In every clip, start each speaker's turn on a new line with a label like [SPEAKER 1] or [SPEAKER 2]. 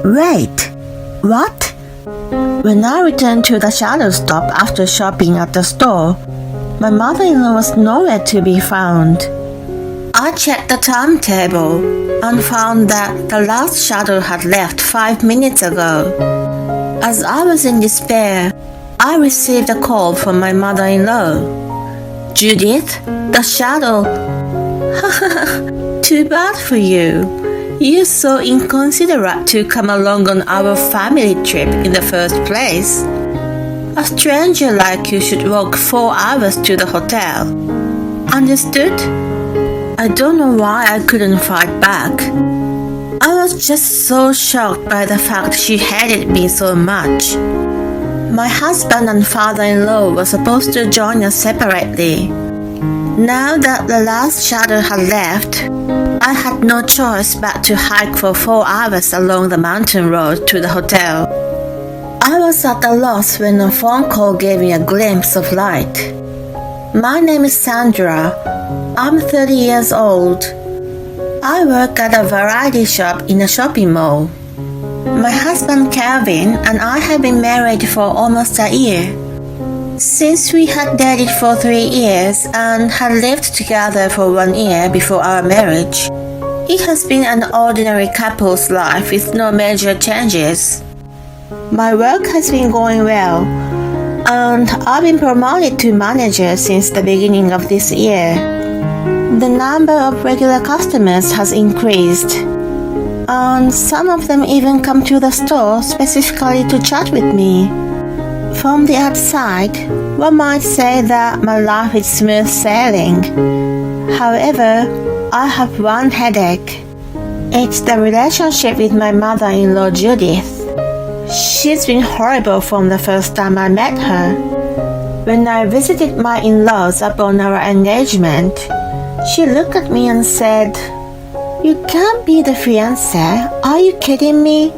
[SPEAKER 1] Wait, what? When I returned to the shadow stop after shopping at the store, my mother-in-law was nowhere to be found. I checked the timetable and found that the last shadow had left 5 minutes ago. As I was in despair, I received a call from my mother-in-law. Judith, the shadow. Too bad for you. You're so inconsiderate to come along on our family trip in the first place. A stranger like you should walk 4 hours to the hotel. Understood? I don't know why I couldn't fight back. I was just so shocked by the fact she hated me so much. My husband and father-in-law were supposed to join us separately. Now that the last shadow had left, I had no choice but to hike for 4 hours along the mountain road to the hotel. I was at a loss when a phone call gave me a glimpse of light. My name is Sandra. I'm 30 years old. I work at a variety shop in a shopping mall. My husband Calvin and I have been married for almost a year. Since we had dated for 3 years and had lived together for 1 year before our marriage, it has been an ordinary couple's life with no major changes. My work has been going well, and I've been promoted to manager since the beginning of this year. The number of regular customers has increased, and some of them even come to the store specifically to chat with me. From the outside, one might say that my life is smooth sailing. However, I have one headache. It's the relationship with my mother-in-law Judith. She's been horrible from the first time I met her. When I visited my in-laws upon our engagement, she looked at me and said, "You can't be the fiancé, are you kidding me?"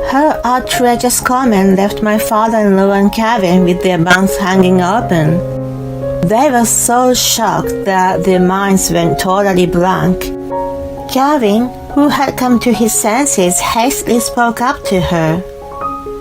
[SPEAKER 1] Her outrageous comment left my father-in-law and Kevin with their mouths hanging open. They were so shocked that their minds went totally blank. Kevin, who had come to his senses, hastily spoke up to her.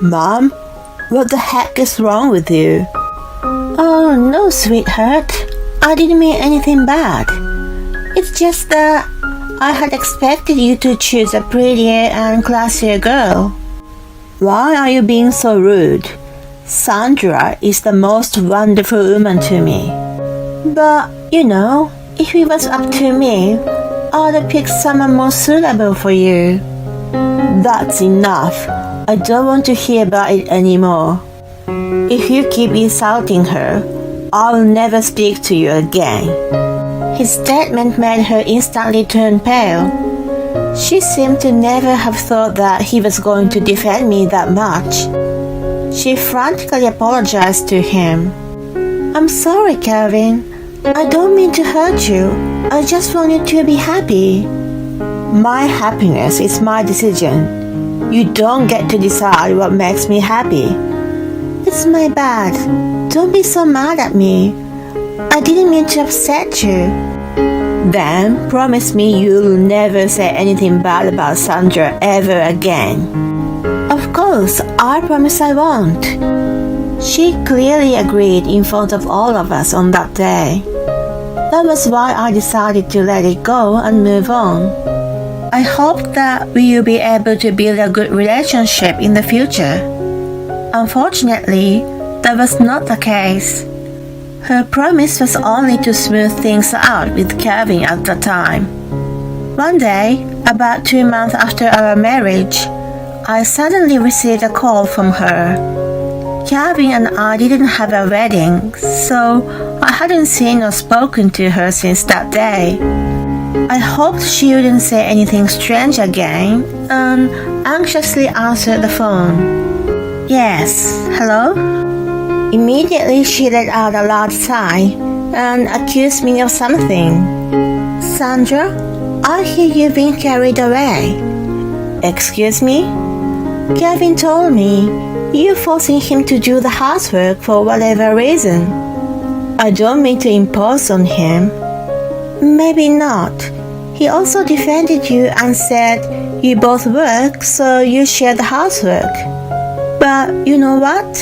[SPEAKER 1] "Mom, what the heck is wrong with you?" "Oh, no, sweetheart. I didn't mean anything bad. It's just that I had expected you to choose a prettier and classier girl." "Why are you being so rude? Sandra is the most wonderful woman to me." "But, if it was up to me, I'd have picked someone more suitable for you." "That's enough. I don't want to hear about it anymore. If you keep insulting her, I'll never speak to you again." His statement made her instantly turn pale. She seemed to never have thought that he was going to defend me that much. She frantically apologized to him. "I'm sorry, Calvin. I don't mean to hurt you. I just want you to be happy." "My happiness is my decision. You don't get to decide what makes me happy." "It's my bad. Don't be so mad at me. I didn't mean to upset you." "Then promise me you'll never say anything bad about Sandra ever again." "Of course, I promise I won't." She clearly agreed in front of all of us on that day. That was why I decided to let it go and move on. I hoped that we will be able to build a good relationship in the future. Unfortunately, that was not the case. Her promise was only to smooth things out with Kevin at the time. One day, about 2 months after our marriage, I suddenly received a call from her. Kevin and I didn't have a wedding, so I hadn't seen or spoken to her since that day. I hoped she wouldn't say anything strange again, and anxiously answered the phone. "Yes, hello?" Immediately she let out a loud sigh and accused me of something. "Sandra, I hear you've been carried away." "Excuse me?" "Kevin told me you're forcing him to do the housework for whatever reason." "I don't mean to impose on him." "Maybe not. He also defended you and said you both work, so you share the housework. But you know what?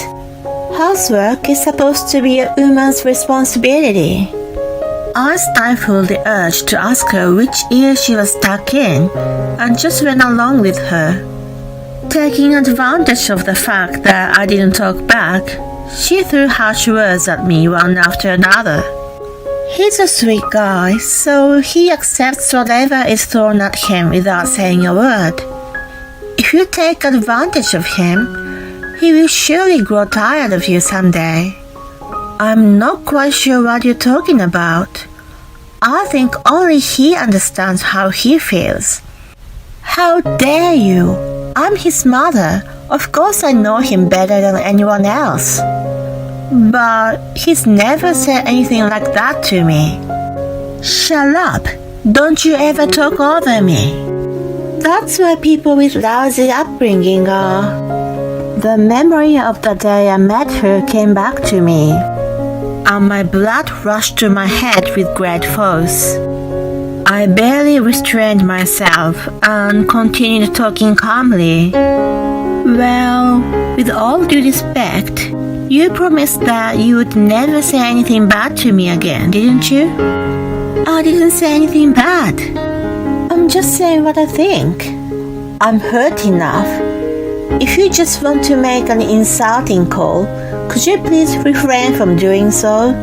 [SPEAKER 1] Housework is supposed to be a woman's responsibility. I stifled the urge to ask her which ear she was stuck in and just went along with her. Taking advantage of the fact that I didn't talk back, she threw harsh words at me one after another. He's a sweet guy, so he accepts whatever is thrown at him without saying a word. If you take advantage of him, he will surely grow tired of you someday. I'm not quite sure what you're talking about. I think only he understands how he feels. How dare you? I'm his mother. Of course I know him better than anyone else. But he's never said anything like that to me. Shut up. Don't you ever talk over me. That's why people with lousy upbringing are. The memory of the day I met her came back to me, and my blood rushed to my head with great force. I barely restrained myself and continued talking calmly. Well, with all due respect, you promised that you would never say anything bad to me again, didn't you? I didn't say anything bad. I'm just saying what I think. I'm hurt enough. If you just want to make an insulting call, could you please refrain from doing so?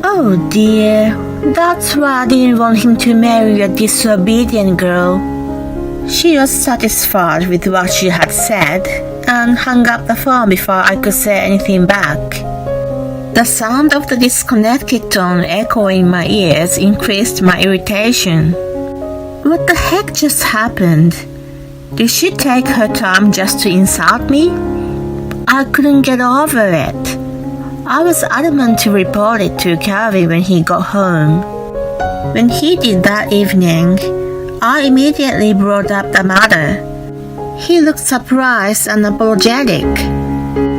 [SPEAKER 1] Oh dear, that's why I didn't want him to marry a disobedient girl. She was satisfied with what she had said and hung up the phone before I could say anything back. The sound of the disconnected tone echoing in my ears increased my irritation. What the heck just happened? Did she take her time just to insult me? I couldn't get over it. I was adamant to report it to Calvin when he got home. When he did that evening, I immediately brought up the matter. He looked surprised and apologetic.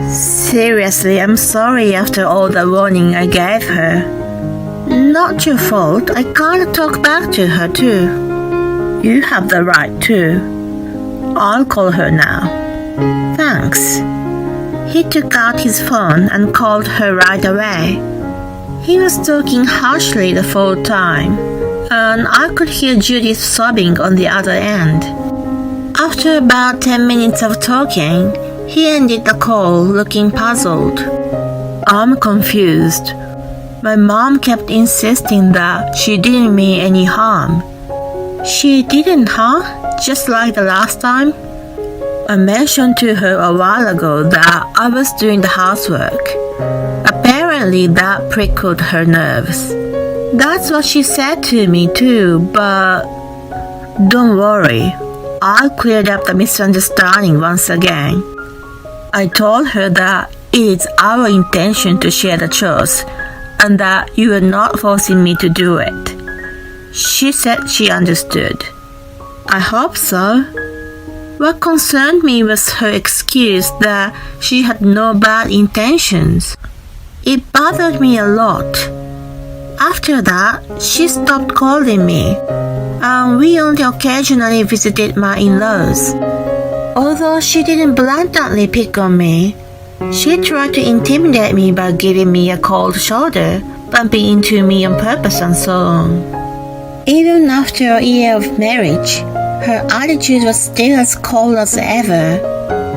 [SPEAKER 1] Seriously, I'm sorry after all the warning I gave her. Not your fault. I can't talk back to her too. You have the right to. I'll call her now. Thanks. He took out his phone and called her right away. He was talking harshly the whole time, and I could hear Judith sobbing on the other end. After about 10 minutes of talking, he ended the call looking puzzled. I'm confused. My mom kept insisting that she didn't mean any harm. She didn't, huh? Just like the last time? I mentioned to her a while ago that I was doing the housework. Apparently that prickled her nerves. That's what she said to me too, but don't worry. I cleared up the misunderstanding once again. I told her that it is our intention to share the chores and that you were not forcing me to do it. She said she understood. I hope so. What concerned me was her excuse that she had no bad intentions. It bothered me a lot. After that, she stopped calling me, and we only occasionally visited my in-laws. Although she didn't blatantly pick on me, she tried to intimidate me by giving me a cold shoulder, bumping into me on purpose and so on. Even after a year of marriage, her attitude was still as cold as ever,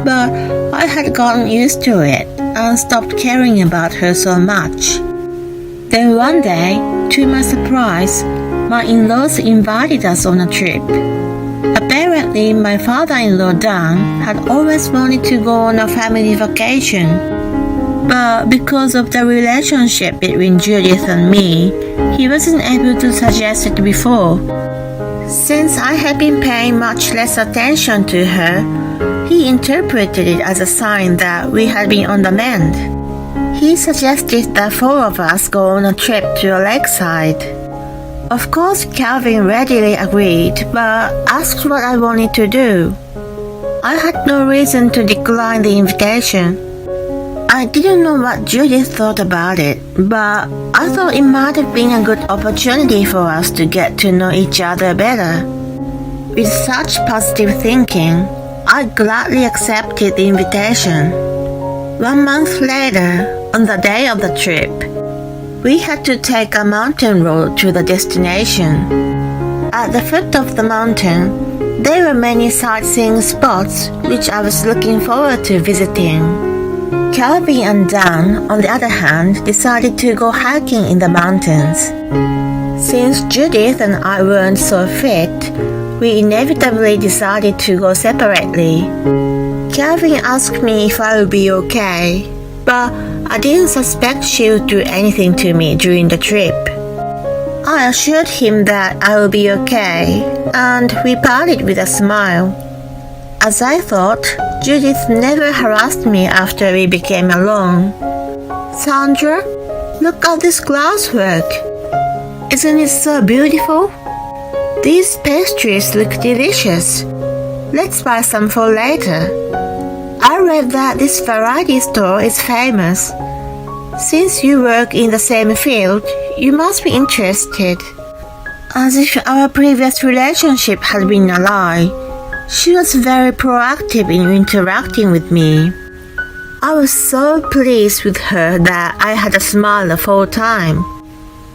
[SPEAKER 1] but I had gotten used to it and stopped caring about her so much. Then one day, to my surprise, my in-laws invited us on a trip. Apparently, my father-in-law Dan had always wanted to go on a family vacation, but because of the relationship between Judith and me, he wasn't able to suggest it before. Since I had been paying much less attention to her, he interpreted it as a sign that we had been on the mend. He suggested the four of us go on a trip to a lakeside. Of course, Calvin readily agreed, but asked what I wanted to do. I had no reason to decline the invitation. I didn't know what Judith thought about it, but I thought it might have been a good opportunity for us to get to know each other better. With such positive thinking, I gladly accepted the invitation. 1 month later, on the day of the trip, we had to take a mountain road to the destination. At the foot of the mountain, there were many sightseeing spots which I was looking forward to visiting. Calvin and Dan, on the other hand, decided to go hiking in the mountains. Since Judith and I weren't so fit, we inevitably decided to go separately. Calvin asked me if I would be okay, but I didn't suspect she would do anything to me during the trip. I assured him that I would be okay, and we parted with a smile. As I thought, Judith never harassed me after we became alone. Sandra, look at this glasswork. Isn't it so beautiful? These pastries look delicious. Let's buy some for later. I read that this variety store is famous. Since you work in the same field, you must be interested. As if our previous relationship had been a lie, she was very proactive in interacting with me. I was so pleased with her that I had a smile the whole time.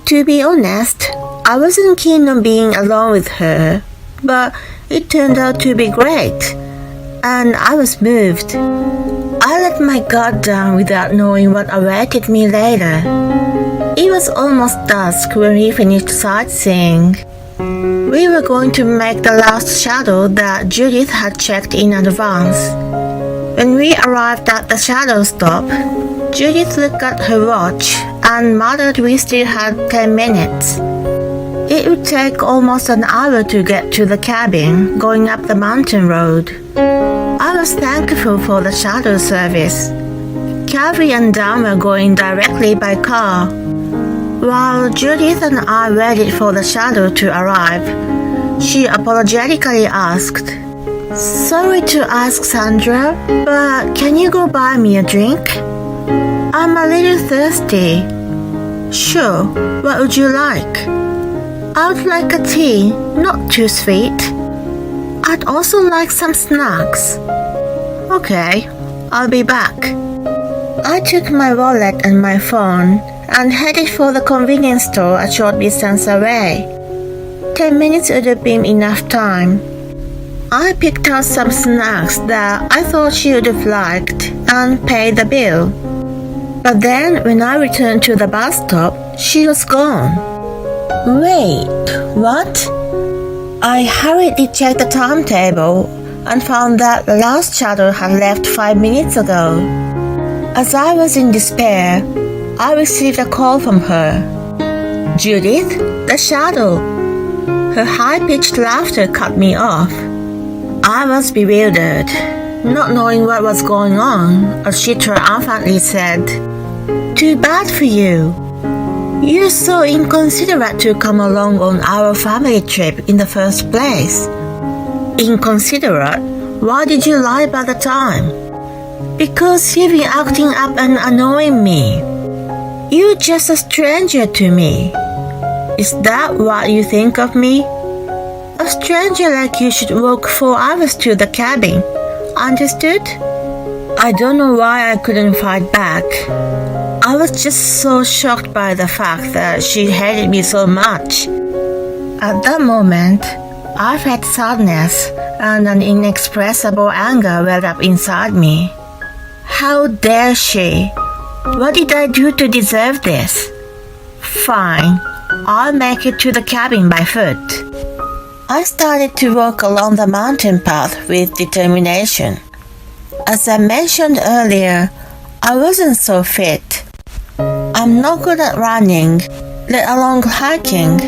[SPEAKER 1] To be honest, I wasn't keen on being alone with her, but it turned out to be great, and I was moved. I let my guard down without knowing what awaited me later. It was almost dusk when we finished sightseeing. We were going to make the last shadow that Judith had checked in advance. When we arrived at the shadow stop, Judith looked at her watch and muttered we still had 10 minutes. It would take almost an hour to get to the cabin going up the mountain road. I was thankful for the shuttle service. Calvin and Dan were going directly by car. While Judith and I waited for the shuttle to arrive, she apologetically asked, "Sorry to ask, Sandra, but can you go buy me a drink? I'm a little thirsty." "Sure, what would you like?" "I would like a tea, not too sweet. I'd also like some snacks." "Okay, I'll be back." I took my wallet and my phone and headed for the convenience store a short distance away. 10 minutes would have been enough time. I picked out some snacks that I thought she would have liked and paid the bill. But then when I returned to the bus stop, she was gone. Wait, what? I hurriedly checked the timetable and found that the last shuttle had left 5 minutes ago. As I was in despair, I received a call from her. "Judith, the shuttle." Her high-pitched laughter cut me off. I was bewildered, not knowing what was going on, as she triumphantly said, "Too bad for you. You're so inconsiderate to come along on our family trip in the first place." "Inconsiderate? Why did you lie about the time?" "Because you've been acting up and annoying me. You're just a stranger to me. Is that what you think of me? A stranger like you should walk 4 hours to the cabin. Understood?" I don't know why I couldn't fight back. I was just so shocked by the fact that she hated me so much. At that moment, I felt sadness and an inexpressible anger welled up inside me. How dare she? What did I do to deserve this? Fine, I'll make it to the cabin by foot. I started to walk along the mountain path with determination. As I mentioned earlier, I wasn't so fit. I'm not good at running, let alone hiking.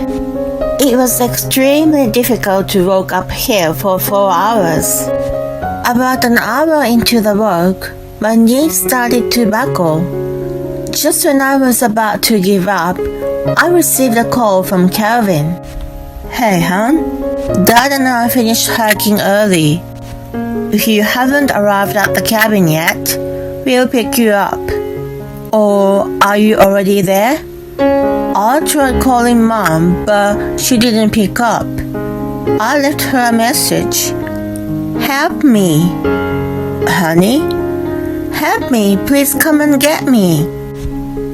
[SPEAKER 1] It was extremely difficult to walk uphill for 4 hours. About an hour into the walk, my knees started to buckle. Just when I was about to give up, I received a call from Calvin. "Hey, hon, Dad and I finished hiking early. If you haven't arrived at the cabin yet, we'll pick you up." Or are you already there? I tried calling Mom, but she didn't pick up. I left her a message. Help me. Honey? Help me, please come and get me.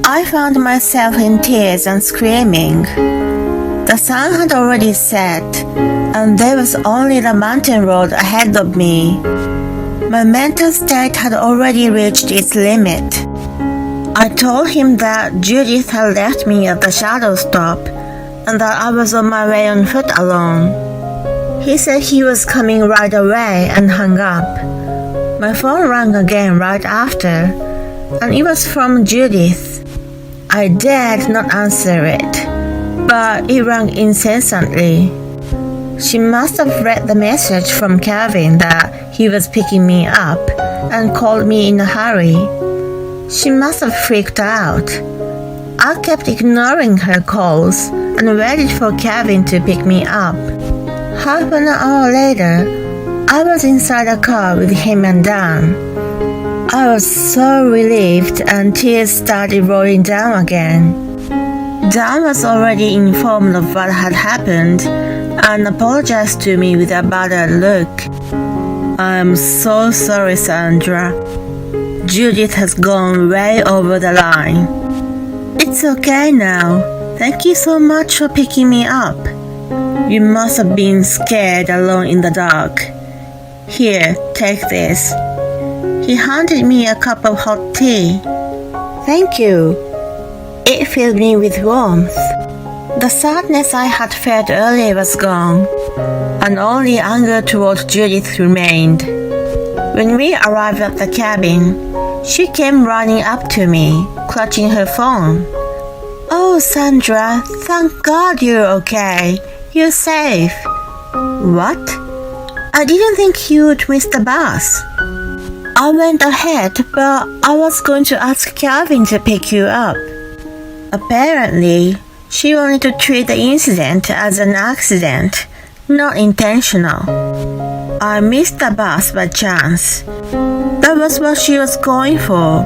[SPEAKER 1] I found myself in tears and screaming. The sun had already set, and there was only the mountain road ahead of me. My mental state had already reached its limit. I told him that Judith had left me at the shadow stop and that I was on my way on foot alone. He said he was coming right away and hung up. My phone rang again right after, and it was from Judith. I dared not answer it, but it rang incessantly. She must have read the message from Calvin that he was picking me up and called me in a hurry. She must have freaked out. I kept ignoring her calls and waited for Calvin to pick me up. Half an hour later, I was inside a car with him and Dan. I was so relieved and tears started rolling down again. Dan was already informed of what had happened and apologized to me with a bothered look. I'm so sorry, Sandra. Judith has gone way over the line. It's okay now. Thank you so much for picking me up. You must have been scared alone in the dark. Here, take this. He handed me a cup of hot tea. Thank you. It filled me with warmth. The sadness I had felt earlier was gone, and only anger toward Judith remained. When we arrived at the cabin, she came running up to me, clutching her phone. Oh, Sandra, thank God you're okay. You're safe. What? I didn't think you'd miss the bus. I went ahead, but I was going to ask Calvin to pick you up. Apparently, she wanted to treat the incident as an accident, not intentional. I missed the bus by chance. That was what she was going for.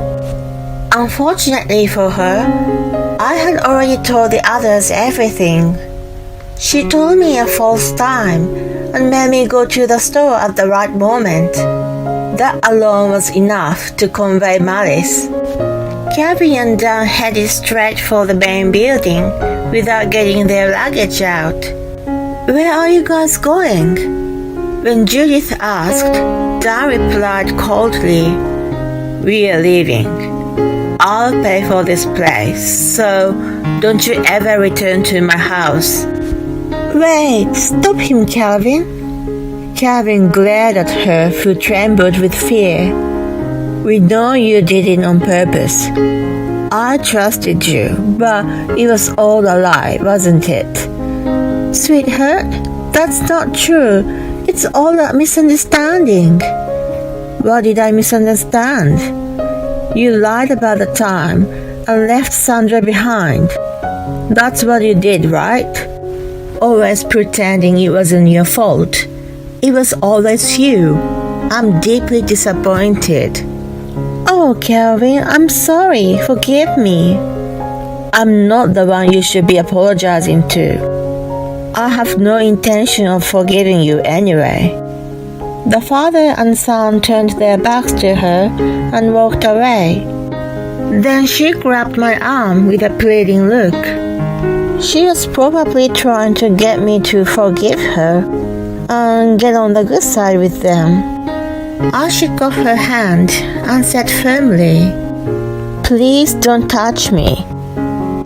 [SPEAKER 1] Unfortunately for her, I had already told the others everything. She told me a false time and made me go to the store at the right moment. That alone was enough to convey malice. Calvin and Dan headed straight for the main building without getting their luggage out. Where are you guys going? When Judith asked, Dan replied coldly, We are leaving. I'll pay for this place, so don't you ever return to my house. Wait, stop him, Calvin. Calvin glared at her who trembled with fear. We know you did it on purpose. I trusted you, but it was all a lie, wasn't it? Sweetheart, that's not true. It's all a misunderstanding. What did I misunderstand? You lied about the time and left Sandra behind. That's what you did, right? Always pretending it wasn't your fault. It was always you. I'm deeply disappointed. Oh, Calvin, I'm sorry. Forgive me. I'm not the one you should be apologizing to. I have no intention of forgiving you anyway. The father and son turned their backs to her and walked away. Then she grabbed my arm with a pleading look. She was probably trying to get me to forgive her and get on the good side with them. I shook off her hand and said firmly, Please don't touch me.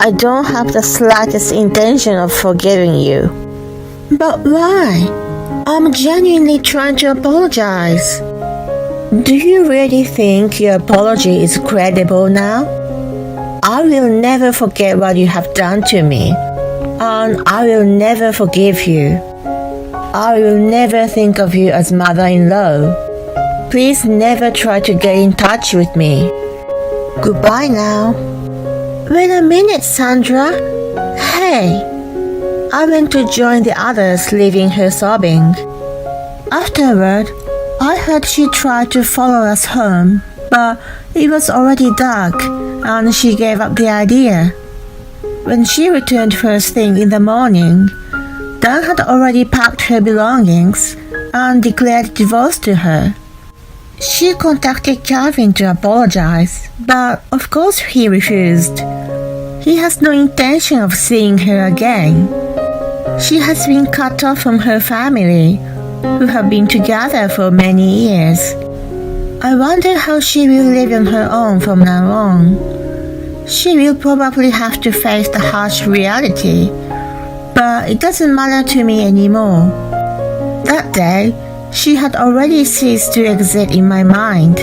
[SPEAKER 1] I don't have the slightest intention of forgiving you. But why? I'm genuinely trying to apologize. Do you really think your apology is credible now? I will never forget what you have done to me, and I will never forgive you. I will never think of you as mother-in-law. Please never try to get in touch with me. Goodbye now. Wait a minute, Sandra. Hey. I went to join the others, leaving her sobbing. Afterward, I heard she tried to follow us home, but it was already dark and she gave up the idea. When she returned first thing in the morning, Dan had already packed her belongings and declared divorce to her. She contacted Calvin to apologize, but of course he refused. He has no intention of seeing her again. She has been cut off from her family, who have been together for many years. I wonder how she will live on her own from now on. She will probably have to face the harsh reality, but it doesn't matter to me anymore. That day, she had already ceased to exist in my mind.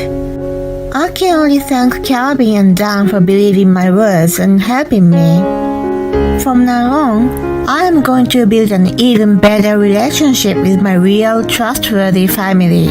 [SPEAKER 1] I can only thank Calvin and Dan for believing my words and helping me. From now on, I am going to build an even better relationship with my real, trustworthy family.